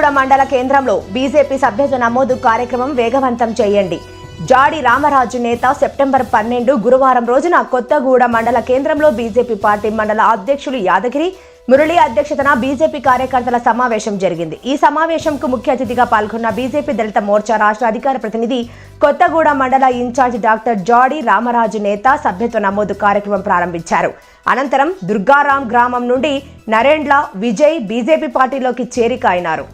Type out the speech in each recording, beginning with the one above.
కొత్తగూడ మండల కేంద్రంలో బీజేపీ సభ్యత్వ నమోదు కార్యక్రమం వేగవంతం చేయండి. జాడి రామరాజు నేత సెప్టెంబర్ 12 గురువారం రోజున కొత్తగూడ మండల కేంద్రంలో బీజేపీ పార్టీ మండల అధ్యక్షులు యాదగిరి మురళి అధ్యక్షతన బీజేపీ కార్యకర్తల సమావేశం జరిగింది. ఈ సమావేశంకు ముఖ్య అతిథిగా పాల్గొన్న బీజేపీ దళిత మోర్చా రాష్ట్ర అధికార ప్రతినిధి కొత్తగూడ మండల ఇన్ఛార్జి డాక్టర్ జాడి రామరాజు నేత సభ్యత్వ నమోదు కార్యక్రమం ప్రారంభించారు. అనంతరం దుర్గారాం గ్రామం నుండి నరేండ్ల విజయ్ బీజేపీ పార్టీలోకి చేరిక అయినారు.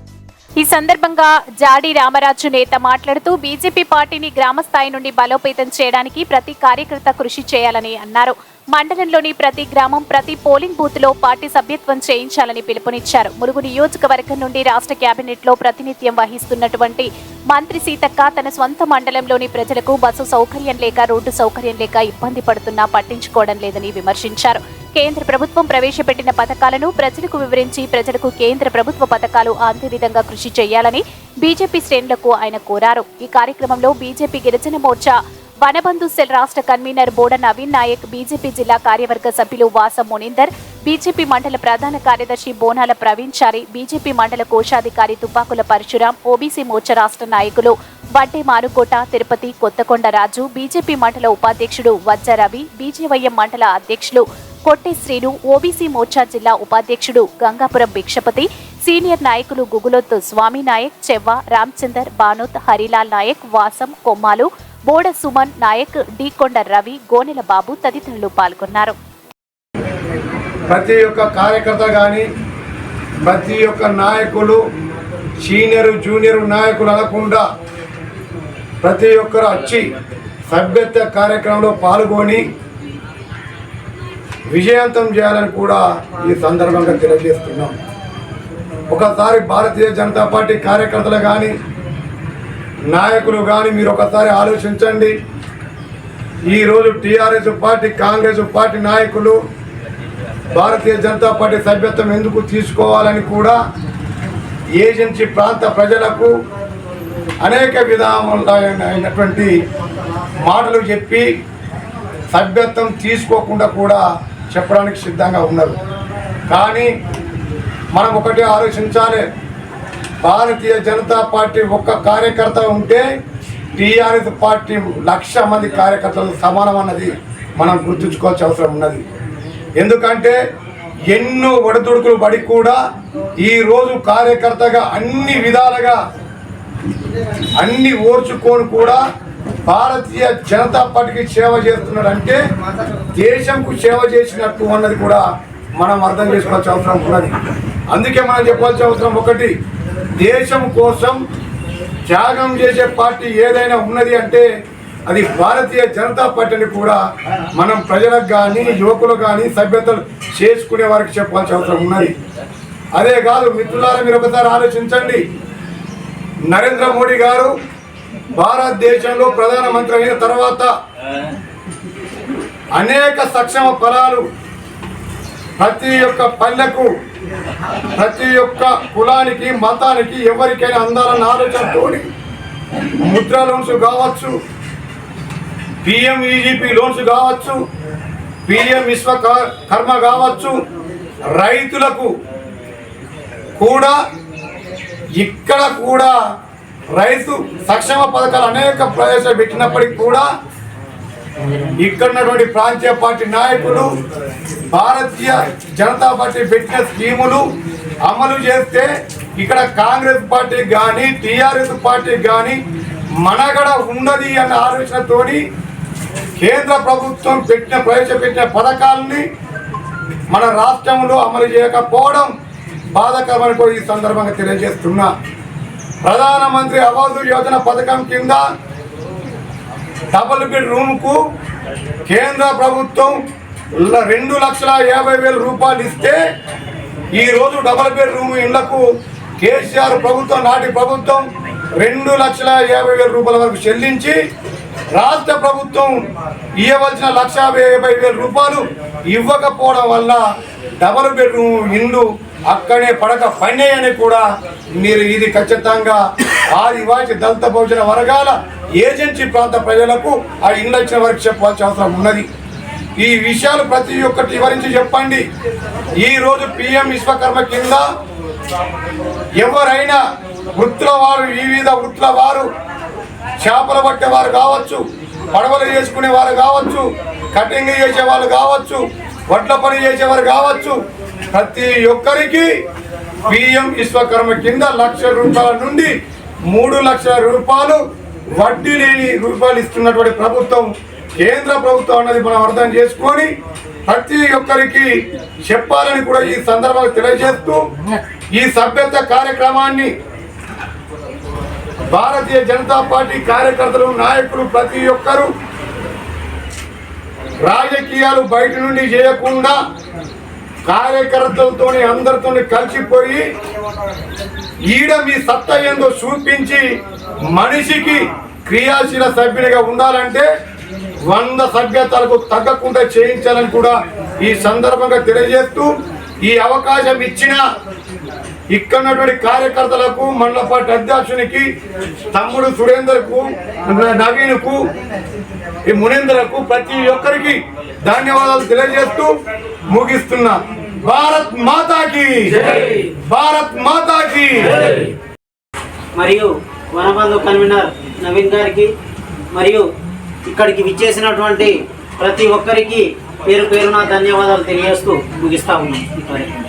ఈ సందర్భంగా జాడి రామరాజు నేత మాట్లాడుతూ బీజేపీ పార్టీని గ్రామ స్థాయి నుండి బలోపేతం చేయడానికి ప్రతి కార్యకర్త కృషి చేయాలని అన్నారు. మండలంలోని ప్రతి గ్రామం, ప్రతి పోలింగ్ బూత్ లో పార్టీ సభ్యత్వం చేయించాలని పిలుపునిచ్చారు. ములుగు నియోజకవర్గం నుండి రాష్ట్ర కేబినెట్ లో ప్రాతినిధ్యం వహిస్తున్నటువంటి మంత్రి సీతక్క తన స్వంత మండలంలోని ప్రజలకు బస్సు సౌకర్యం లేక, రోడ్డు సౌకర్యం లేక ఇబ్బంది పడుతున్నా పట్టించుకోవడం లేదని విమర్శించారు. కేంద్ర ప్రభుత్వం ప్రవేశపెట్టిన పథకాలను ప్రజలకు వివరించి ప్రజలకు కేంద్ర ప్రభుత్వ పథకాలు అందే విధంగా కృషి చేయాలని బీజేపీ శ్రేణులకు ఆయన కోరారు. ఈ కార్యక్రమంలో బీజేపీ గిరిజన మోర్చా వనబంధు సెల్ రాష్ట్ర కన్వీనర్ బోడ నవీన్ నాయక్, బీజేపీ జిల్లా కార్యవర్గ సభ్యులు వాసం మునీందర్, బీజేపీ మండల ప్రధాన కార్యదర్శి బోనాల ప్రవీణ్ చారి, బీజేపీ మండల కోశాధికారి తుపాకుల పరశురాం, ఓబీసీ మోర్చా రాష్ట్ర నాయకులు వడ్డే మారుకోట, తిరుపతి, కొత్తకొండ రాజు, బీజేపీ మండల ఉపాధ్యక్షుడు వజ్జ రవి, బీజేవైఎం మండల అధ్యక్షులు కొట్టే శ్రీను, ఓబీసీ మోర్చా జిల్లా ఉపాధ్యక్షుడు గంగాపురం భిక్షపతి, సీనియర్ నాయకులు గుగులొత్తు స్వామి నాయక్, చెవ్వ రామచందర్, బానోత్, హరిలాల్ నాయక్, వాసం, కొమ్మాలు, బోడ సుమన్ నాయక్, డీకొండ రవి, గోనెల బాబు తదితరులు పాల్గొన్నారు. ప్రతి ఒక్క కార్యకర్త కానీ, ప్రతి ఒక్క నాయకులు, సీనియర్ జూనియర్ నాయకులు అనకుండా ప్రతి ఒక్కరు వచ్చి సభ్యత్వ కార్యక్రమంలో పాల్గొని విజయవంతం చేయాలని కూడా ఈ సందర్భంగా తెలియజేస్తున్నాం. ఒకసారి భారతీయ జనతా పార్టీ కార్యకర్తలు కానీ, నాయకులు కానీ మీరు ఒకసారి ఆలోచించండి. ఈరోజు టీఆర్ఎస్ పార్టీ, కాంగ్రెస్ పార్టీ నాయకులు భారతీయ జనతా పార్టీ సభ్యత్వం ఎందుకు తీసుకోవాలని కూడా ఏజెన్సీ ప్రాంత ప్రజలకు అనేక విధాలైనటువంటి మాటలు చెప్పి సభ్యత్వం తీసుకోకుండా కూడా చెప్పడానికి సిద్ధంగా ఉన్నారు. కానీ మనం ఒకటే ఆలోచించాలి, భారతీయ జనతా పార్టీ ఒక్క కార్యకర్త ఉంటే టీఆర్ఎస్ పార్టీ 1,00,000 మంది కార్యకర్తలు సమానం అన్నది మనం గుర్తుంచుకోవాల్సిన అవసరం ఉన్నది. ఎందుకంటే ఎన్నో ఒడిదుడుకులు పడి కూడా ఈరోజు కార్యకర్తగా అన్ని విధాలుగా అన్ని ఓర్చుకొని కూడా భారతీయ జనతా పార్టీకి సేవ చేస్తున్నాడంటే దేశంకు సేవ చేసినట్టు అన్నది కూడా మనం అర్థం చేసుకోవాల్సిన అవసరం ఉన్నది. అందుకే మనం చెప్పాల్సిన అవసరం ఒకటి, దేశం కోసం త్యాగం చేసే పార్టీ ఏదైనా ఉన్నది అంటే అది భారతీయ జనతా పార్టీని కూడా మనం ప్రజలకు కానీ, యువకులకు కానీ సభ్యతలు చేసుకునే వారికి చెప్పాల్సిన అవసరం ఉన్నది. అదే కాదు మిత్రులారా, మీరు ఒకసారి ఆలోచించండి. నరేంద్ర మోడీ గారు భారతదేశంలో ప్రధానమంత్రి అయిన తర్వాత అనేక సంక్షేమ ఫలాలు ప్రతి ఒక్క పల్లెకు, ప్రతి ఒక్క కులానికి, మతానికి ఎవరికైనా అందాలన్న ఆలోచనతో ముద్రా లోన్స్ కావచ్చు, పిఎంఈజీపీ లోన్స్ కావచ్చు, పిఎం విశ్వకర్మ కావచ్చు, రైతులకు కూడా ఇక్కడ కూడా రైతు సంక్షేమ పథకాలు అనేక ప్రదేశాలు పెట్టినప్పటికీ కూడా ఇక్కడ ఉన్నటువంటి ప్రాంతీయ పార్టీ నాయకులు భారతీయ జనతా పార్టీ పెట్టిన స్కీములు అమలు చేస్తే ఇక్కడ కాంగ్రెస్ పార్టీ కానీ, టీఆర్ఎస్ పార్టీ కానీ మనగడ ఉన్నది అన్న ఆలోచనతోని కేంద్ర ప్రభుత్వం ప్రవేశపెట్టిన పథకాలని మన రాష్ట్రంలో అమలు చేయకపోవడం బాధాకరమని కూడా ఈ సందర్భంగా తెలియజేస్తున్నా. ప్రధానమంత్రి ఆవాస్ యోజన పథకం కింద డబుల్ బెడ్ రూమ్కు కేంద్ర ప్రభుత్వం 2,50,000 రూపాయలు ఇస్తే ఈరోజు డబుల్ బెడ్ రూమ్ ఇళ్లకు కేసీఆర్ ప్రభుత్వం, నాటి ప్రభుత్వం 2,50,000 రూపాయల వరకు చెల్లించి రాష్ట్ర ప్రభుత్వం ఇవ్వవలసిన 1,50,000 రూపాయలు ఇవ్వకపోవడం వల్ల డబుల్ బెడ్ రూమ్ ఇండ్లు అక్కడే పడక పడినాయని కూడా మీరు ఇది ఖచ్చితంగా ఆదివాసి దళిత బహుజన వర్గాల ఏజెన్సీ ప్రాంత ప్రజలకు ఆ ఇండ్లు వచ్చిన వరకు చెప్పాల్సిన అవసరం ఉన్నది. ఈ విషయాలు ప్రతి ఒక్కటి వివరించి చెప్పండి. ఈరోజు పిఎం విశ్వకర్మ కింద ఎవరైనా వృత్తుల వారు, వివిధ వృత్తుల వారు, చేపలు పట్టేవారు కావచ్చు, పడవలు చేసుకునే వారు కావచ్చు, కటింగ్ చేసే వాళ్ళు కావచ్చు, వడ్ల పని చేసేవారు కావచ్చు, ప్రతి ఒక్కరికి పిఎం విశ్వకర్మ కింద ₹1,00,000 నుండి 3,00,000 వడ్డీ లేని రూపాయలు ఇస్తున్నటువంటి ప్రభుత్వం కేంద్ర ప్రభుత్వం అన్నది మనం అర్థం చేసుకొని ప్రతి ఒక్కరికి చెప్పాలని కూడా ఈ సందర్భంగా తెలియజేస్తూ ఈ సభ్యత కార్యక్రమాన్ని భారతీయ జనతా పార్టీ కార్యకర్తలు, నాయకులు ప్రతి ఒక్కరూ రాజకీయాలు బయట నుండి చేయకుండా కార్యకర్తలతో అందరితో కలిసిపోయి ఈడ మీ సత్తా ఏందో చూపించి మనిషికి క్రియాశీల సభ్యునిగా ఉండాలంటే 100 సభ్యతలకు తగ్గకుండా చేయించాలని కూడా ఈ సందర్భంగా తెలియజేస్తూ ఈ అవకాశం ఇచ్చిన ఇక్కడ ఉన్నటువంటి కార్యకర్తలకు, మండల పార్టీ అధ్యక్షునికి, తమ్ముడు సురేందర్కు, నవీన్కు, ఈ మునేందర్కు ప్రతి ఒక్కరికి ధన్యవాదాలు తెలియజేస్తూ ముగిస్తున్నా. భారత్ మాతాకి, భారత్ మాతాకి. మరియు వనబంధు కన్వీనర్ నవీన్ గారికి మరియు ఇక్కడికి విచ్చేసినటువంటి ప్రతి ఒక్కరికి పేరు పేరున ధన్యవాదాలు తెలియజేస్తూ ముగిస్తా ఉన్నాం ఈ కార్యక్రమం.